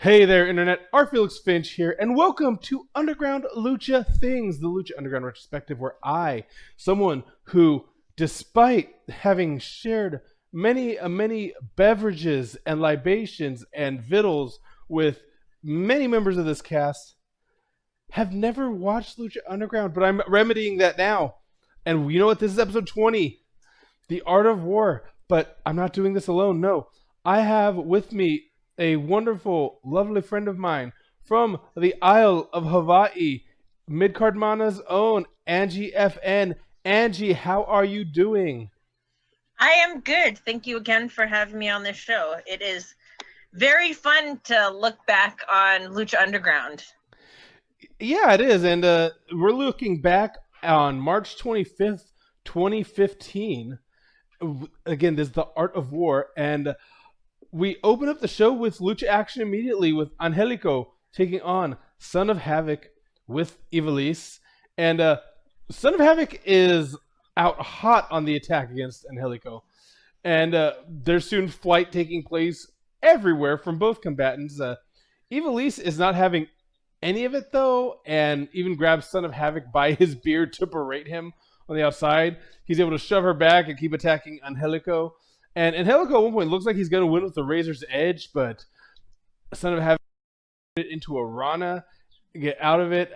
Hey there, Internet. Felix Finch here, and welcome to Underground Lucha Things, the Lucha Underground Retrospective, where I, someone who, despite having shared many beverages and libations and victuals with many members of this cast, have never watched Lucha Underground, but I'm remedying that now. And you know what? This is episode 20, The Art of War. But I'm not doing this alone, no. I have with me a wonderful, lovely friend of mine from the Isle of Hawaii, Midcard Mana's own Angie FN. Angie, how are you doing? I am good. Thank you again for having me on this show. It is very fun to look back on Lucha Underground. Yeah, it is. And we're looking back on March 25th, 2015. Again, this is The Art of War. And we open up the show with Lucha action immediately with Angelico taking on Son of Havoc with Ivelisse. And Son of Havoc is out hot on the attack against Angelico. And there's soon fight taking place everywhere from both combatants. Ivelisse is not having any of it, though, and even grabs Son of Havoc by his beard to berate him on the outside. He's able to shove her back and keep attacking Angelico. And Helico at one point looks like he's going to win with the razor's edge, but Son of Havoc it into a Rana, get out of it,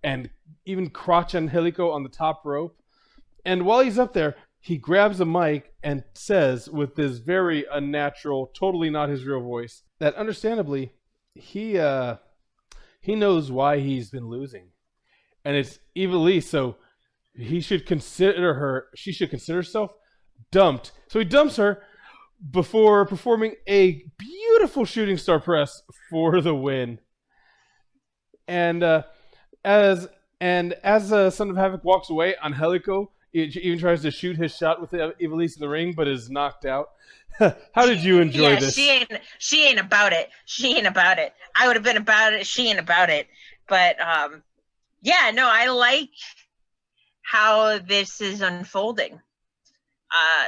and even crotch Angelico on the top rope. And while he's up there, he grabs a mic and says, with this very unnatural, totally not his real voice, that understandably, he knows why he's been losing. And it's Ivelisse, so she should consider herself dumped. So he dumps her before performing a beautiful shooting star press for the win. And as Son of Havoc walks away, Angelico even tries to shoot his shot with Ivelisse in the ring, but is knocked out. How did you enjoy this? She ain't about it. She ain't about it. I would have been about it. She ain't about it. But I like how this is unfolding.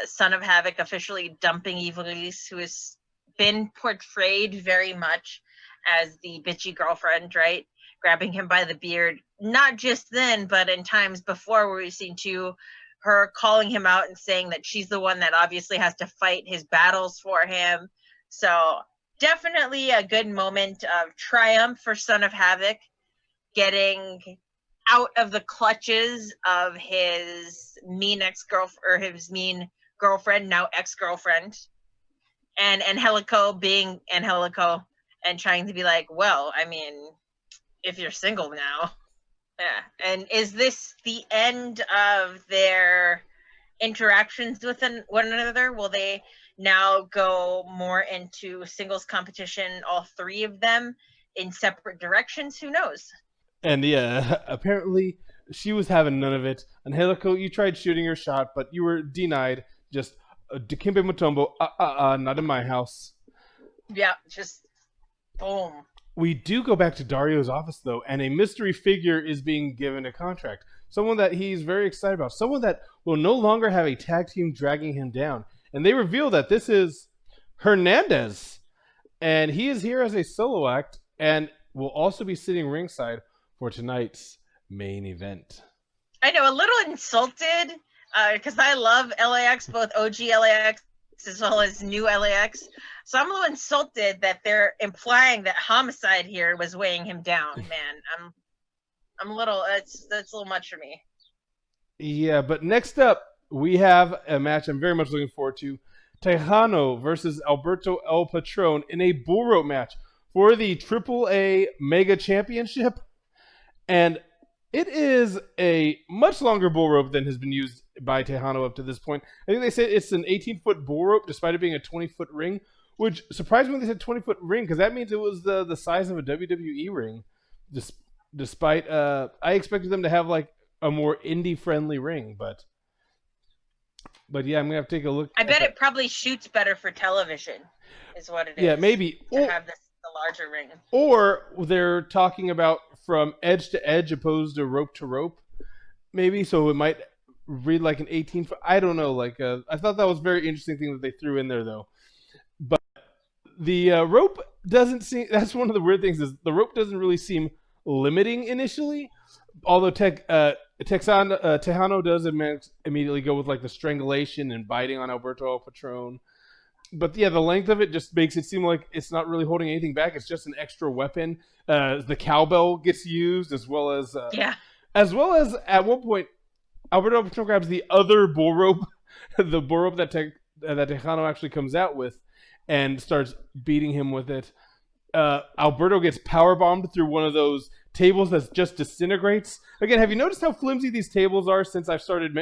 Son of Havoc officially dumping Ivelisse, who has been portrayed very much as the bitchy girlfriend, right? Grabbing him by the beard, not just then, but in times before where we've seen her calling him out and saying that she's the one that obviously has to fight his battles for him. So definitely a good moment of triumph for Son of Havoc, getting out of the clutches of his mean ex-girlfriend, or his mean girlfriend, now ex-girlfriend, and Helico being Angelico and trying to be like, well, I mean, if you're single now. Yeah. And is this the end of their interactions with one another? Will they now go more into singles competition, all three of them, in separate directions? Who knows? And yeah, apparently she was having none of it. Angelico, you tried shooting your shot, but you were denied. Just Dikembe Mutombo, not in my house. Yeah, just boom. We do go back to Dario's office, though, and a mystery figure is being given a contract. Someone that he's very excited about. Someone that will no longer have a tag team dragging him down. And they reveal that this is Hernandez. And he is here as a solo act and will also be sitting ringside for tonight's main event. I know, a little insulted, because I love LAX, both OG LAX as well as new LAX. So I'm a little insulted that they're implying that Homicide here was weighing him down, man. I'm a little, that's a little much for me. Yeah, but next up, we have a match I'm very much looking forward to. Tejano versus Alberto El Patron in a Bullrope match for the AAA Mega Championship. And it is a much longer bull rope than has been used by Tejano up to this point. I think they said it's an 18-foot bull rope despite it being a 20-foot ring, which surprised me when they said 20-foot ring, because that means it was the size of a WWE ring. Despite, I expected them to have like a more indie-friendly ring, but yeah, I'm going to have to take a look. I bet it probably shoots better for television, is what it is. Yeah, maybe. To have the larger ring. Or they're talking about from edge to edge opposed to rope, maybe, so it might read like an 18-foot. I don't know. I thought that was a very interesting thing that they threw in there, though. But the rope doesn't seem. That's one of the weird things is the rope doesn't really seem limiting initially. Although Tejano does immediately go with like the strangulation and biting on Alberto Patron. But yeah, the length of it just makes it seem like it's not really holding anything back. It's just an extra weapon. The cowbell gets used as well as at one point Alberto Patron grabs the other bull rope, the bull rope that Tejano actually comes out with, and starts beating him with it. Alberto gets power bombed through one of those tables that just disintegrates. Again, have you noticed how flimsy these tables are since I've started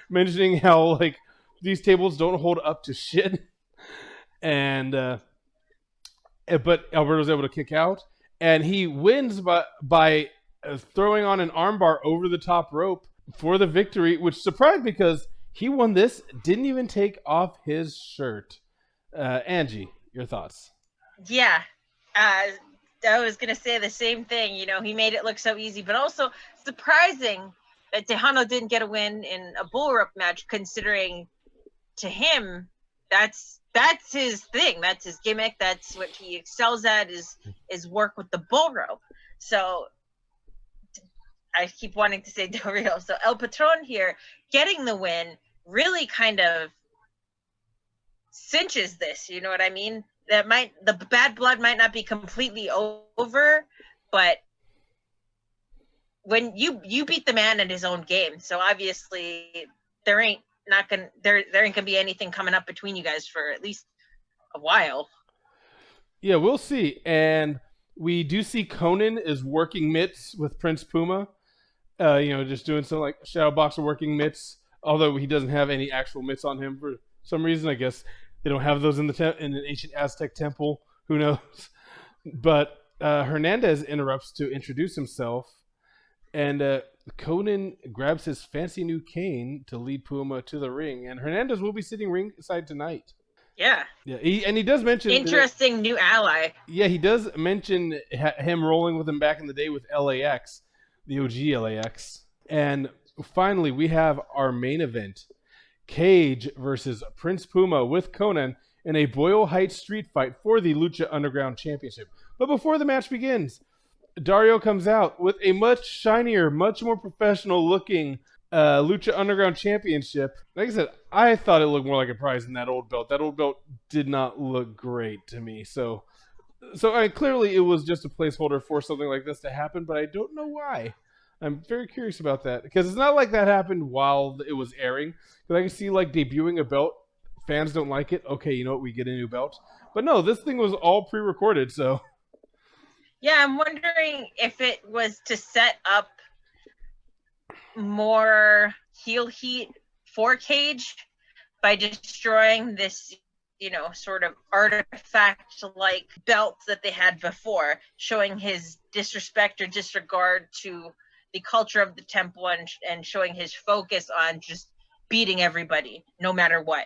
mentioning how like these tables don't hold up to shit? And but Alberto's able to kick out, and he wins by throwing on an armbar over the top rope for the victory, which surprised me because he won this, didn't even take off his shirt. Angie, your thoughts? Yeah. I was going to say the same thing. You know, he made it look so easy, but also surprising that Tejano didn't get a win in a bull rope match, considering to him, that's his thing. That's his gimmick. That's what he excels at is work with the bull rope. So I keep wanting to say Del Rio. So El Patron here getting the win really kind of cinches this. You know what I mean? The bad blood might not be completely over, but when you beat the man at his own game, so obviously there ain't gonna be anything coming up between you guys for at least a while. Yeah, we'll see. And we do see Connan is working mitts with Prince Puma. Just doing some like shadow boxer working mitts. Although he doesn't have any actual mitts on him for some reason, I guess. They don't have those in an ancient Aztec temple. Who knows? But Hernandez interrupts to introduce himself, and Connan grabs his fancy new cane to lead Puma to the ring. And Hernandez will be sitting ringside tonight. Yeah. Yeah. He does mention interesting new ally. Yeah, he does mention him rolling with him back in the day with LAX, the OG LAX. And finally, we have our main event. Cage versus Prince Puma with Connan in a Boyle Heights street fight for the Lucha Underground Championship. But before the match begins, Dario comes out with a much shinier, much more professional looking Lucha Underground Championship. Like I said, I thought it looked more like a prize than that old belt. That old belt did not look great to me. So clearly it was just a placeholder for something like this to happen, but I don't know why. I'm very curious about that because it's not like that happened while it was airing. Because I can see like debuting a belt, fans don't like it. Okay, you know what? We get a new belt. But no, this thing was all pre-recorded. So yeah, I'm wondering if it was to set up more heel heat for Cage by destroying this, sort of artifact-like belt that they had before, showing his disrespect or disregard to the culture of the temple and showing his focus on just beating everybody, no matter what.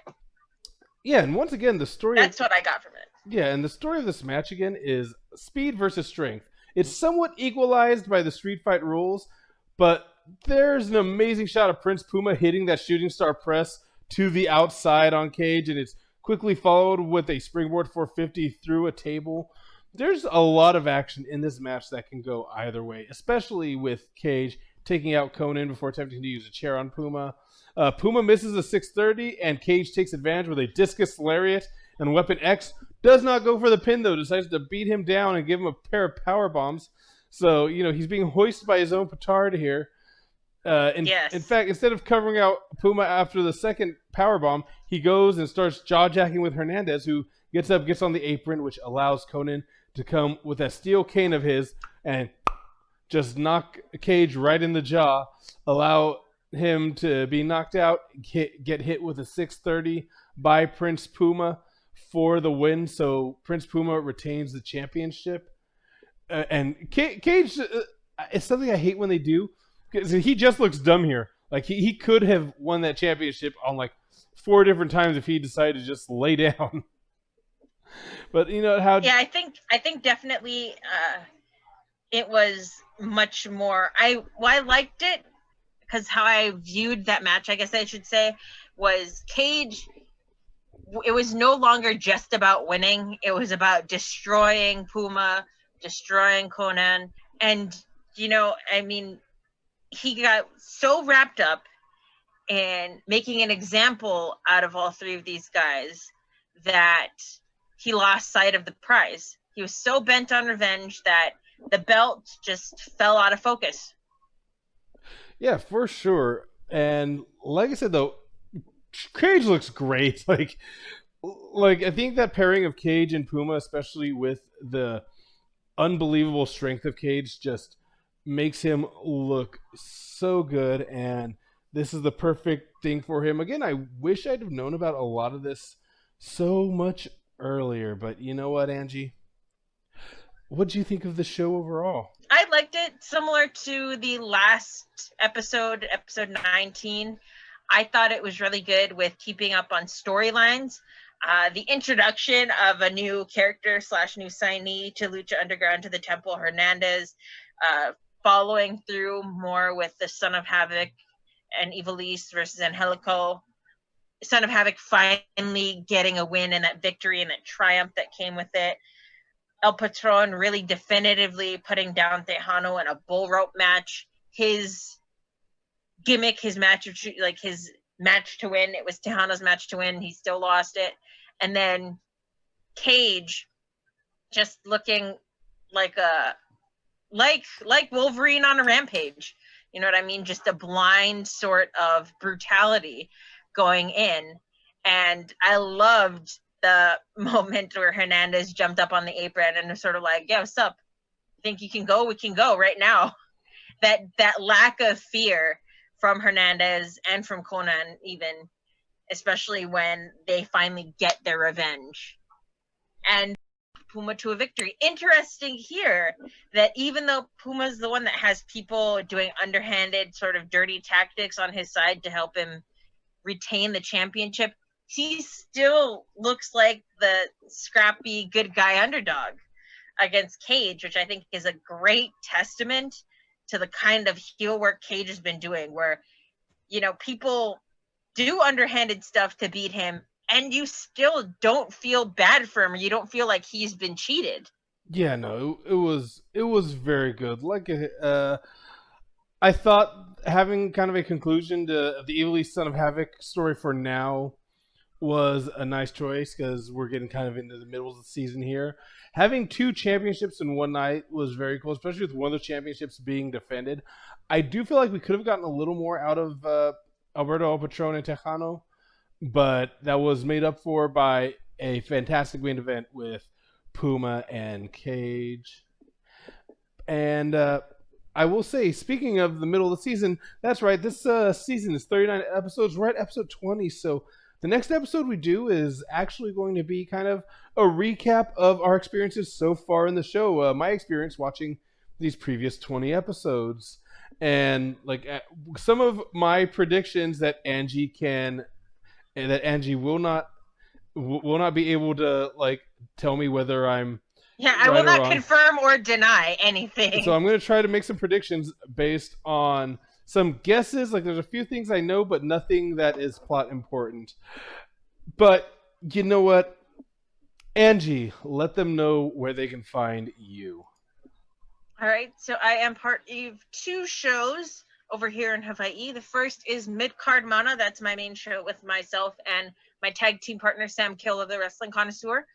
Yeah, and once again, the story... That's what I got from it. Yeah, and the story of this match, again, is speed versus strength. It's somewhat equalized by the street fight rules, but there's an amazing shot of Prince Puma hitting that shooting star press to the outside on Cage, and it's quickly followed with a springboard 450 through a table. There's a lot of action in this match that can go either way, especially with Cage taking out Connan before attempting to use a chair on Puma. Puma misses a 630, and Cage takes advantage with a discus lariat, and Weapon X does not go for the pin, though, decides to beat him down and give him a pair of power bombs. So, he's being hoisted by his own petard here. Yes. In fact, instead of covering out Puma after the second power bomb, he goes and starts jaw-jacking with Hernandez, who gets up, gets on the apron, which allows Connan to come with that steel cane of his and just knock Cage right in the jaw, allow him to be knocked out, get hit with a 630 by Prince Puma for the win. So Prince Puma retains the championship. And Cage, it's something I hate when they do, because he just looks dumb here. Like he could have won that championship on like 4 different times if he decided to just lay down. But how? Yeah, I think definitely it was much more. I liked it because how I viewed that match, I guess I should say, was Cage it was no longer just about winning. It was about destroying Puma, destroying Connan. And, I mean, he got so wrapped up in making an example out of all three of these guys that he lost sight of the prize. He was so bent on revenge that the belt just fell out of focus. Yeah, for sure. And like I said, though, Cage looks great. Like I think that pairing of Cage and Puma, especially with the unbelievable strength of Cage, just makes him look so good. And this is the perfect thing for him. Again, I wish I'd have known about a lot of this so much earlier. But you know what, Angie? What do you think of the show overall? I liked it, similar to the last episode 19. I thought it was really good with keeping up on storylines. The introduction of a new character / new signee to Lucha Underground to the Temple, Hernandez, following through more with the Son of Havoc and Ivelisse versus Angelico. Son of Havoc finally getting a win and that victory and that triumph that came with it. El Patron really definitively putting down Tejano in a Bullrope match. His gimmick, his match to win. It was Tejano's match to win. He still lost it. And then Cage just looking like Wolverine on a rampage. You know what I mean? Just a blind sort of brutality going in. And I loved the moment where Hernandez jumped up on the apron and was sort of like, yeah, what's up? Think you can go? We can go right now. That lack of fear from Hernandez and from Connan, even, especially when they finally get their revenge. And Puma to a victory. Interesting here that even though Puma's the one that has people doing underhanded sort of dirty tactics on his side to help him retain the championship, he still looks like the scrappy good guy underdog against Cage, which I think is a great testament to the kind of heel work Cage has been doing, where, people do underhanded stuff to beat him and you still don't feel bad for him, or you don't feel like he's been cheated. Yeah, no, it was very good. I thought having kind of a conclusion to the Evilly Son of Havoc story for now was a nice choice because we're getting kind of into the middle of the season here. Having two championships in one night was very cool, especially with one of the championships being defended. I do feel like we could have gotten a little more out of Alberto, Patron, and Tejano, but that was made up for by a fantastic main event with Puma and Cage. And I will say, speaking of the middle of the season, that's right, this season is 39 episodes. We're at episode 20, so the next episode we do is actually going to be kind of a recap of our experiences so far in the show. My experience watching these previous 20 episodes. And some of my predictions that Angie will not be able to tell me whether I'm I will not confirm or deny anything. So I'm going to try to make some predictions based on some guesses. There's a few things I know, but nothing that is plot important. But you know what? Angie, let them know where they can find you. All right. So I am part of two shows over here in Hawaii. The first is Midcard Mana. That's my main show with myself and my tag team partner, Sam Kill of the Wrestling Connoisseur.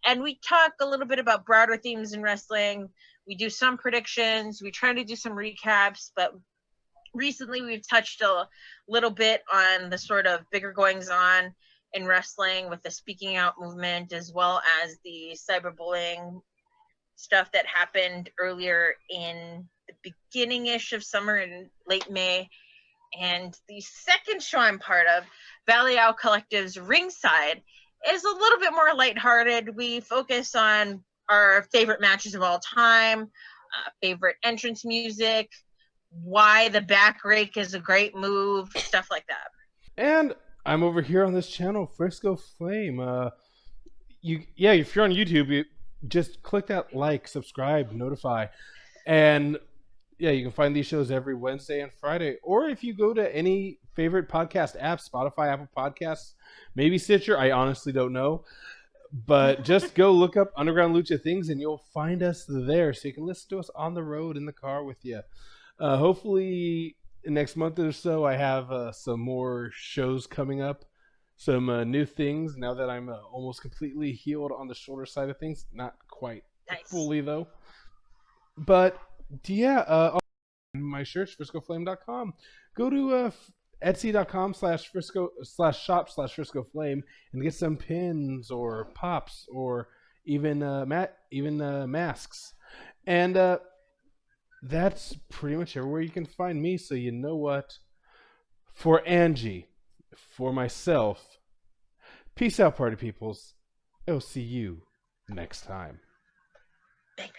And we talk a little bit about broader themes in wrestling. We do some predictions. We try to do some recaps, but recently we've touched a little bit on the sort of bigger goings on in wrestling with the speaking out movement, as well as the cyberbullying stuff that happened earlier in the beginning-ish of summer in late May. And the second show I'm part of, Valley Collective's Ringside, is a little bit more lighthearted. We focus on our favorite matches of all time, favorite entrance music, why the back rake is a great move, stuff like that. And I'm over here on this channel, Frisco Flame. If you're on YouTube, you just click that like, subscribe, notify. And yeah, you can find these shows every Wednesday and Friday. Or if you go to any favorite podcast app, Spotify, Apple Podcasts, maybe Stitcher, I honestly don't know. But just go look up Underground Lucha Things and you'll find us there. So you can listen to us on the road in the car with you. Hopefully, next month or so, I have some more shows coming up. Some new things now that I'm almost completely healed on the shoulder side of things. Not quite Nice. fully, though. But yeah, my shirts, friscoflame.com. Go to etsy.com /frisco /shop /frisco flame and get some pins or pops or even masks. And that's pretty much everywhere you can find me. So you know what? For Angie, for myself, peace out, party peoples. I'll see you next time. Baby.